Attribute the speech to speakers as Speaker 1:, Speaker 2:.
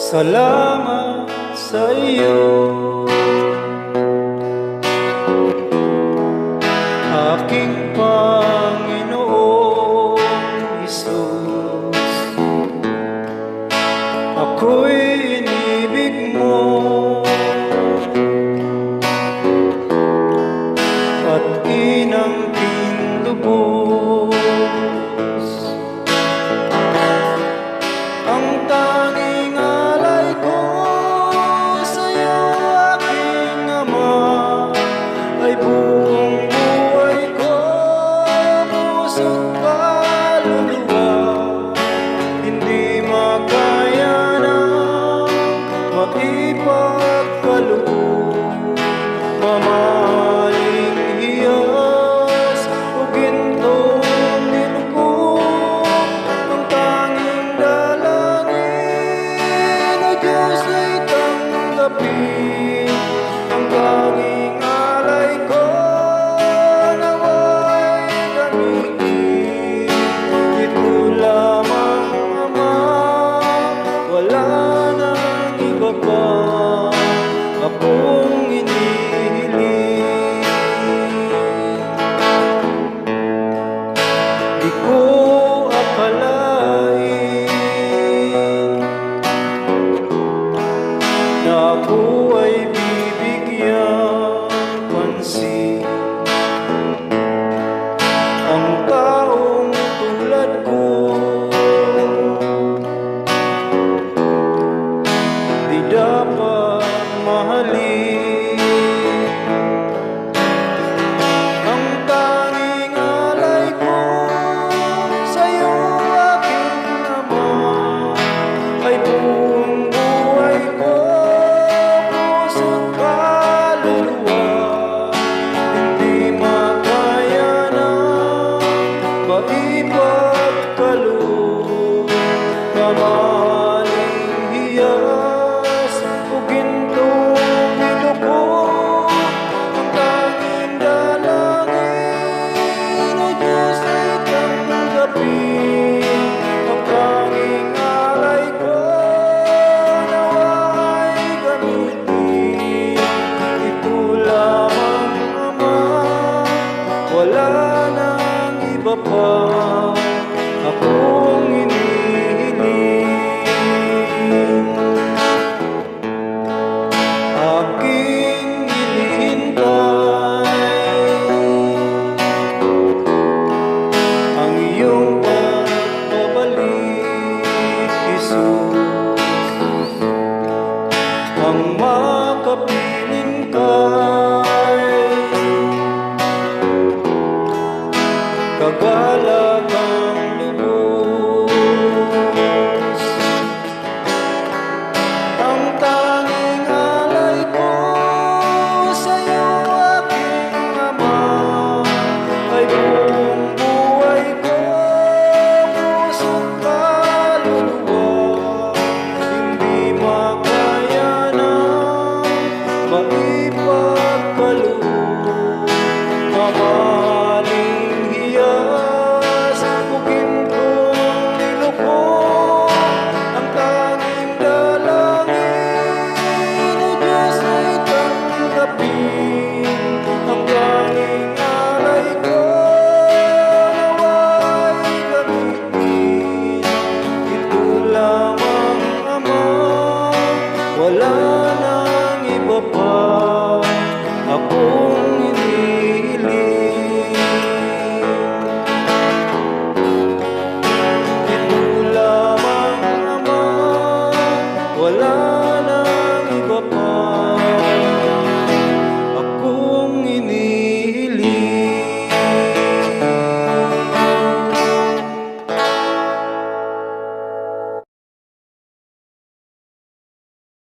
Speaker 1: Salamat sa iyo, aking Panginoong Hesus. Ako'y inibig mo at inangking lubos. Ang tanging alay ko sa'yo, aking Ama, ay buong buhay ko, puso't kaluluwa. Hindi makaya na maipagkaloob, mamahaling hiyas o gintong niluko. Ang tanging dalangin o Diyos ay tanggapin. Ang tanging alay ko nawa'y gamitin. Ito lamang, Ama, wala nang iba pa akong inihiling. Di ko akalain na ako ay bibigyan pansin. Ang taong tulad ko di dapat mahalin. Ang tanging alay ko sa'yo, aking Ama, ay buong buhay ko, puso't kaluluwa. Hindi makaya na maipagkaloob, mamahaling hiyas o gintong niluko. Ang tanging dalangin o Diyos ay tanggapin. Ang tanging alay ko nawa'y gamitin. Ito lamang, Ama, wala nang iba pa akong inihiling. Aking hinihintay ang iyong pagbabalik, Jesus.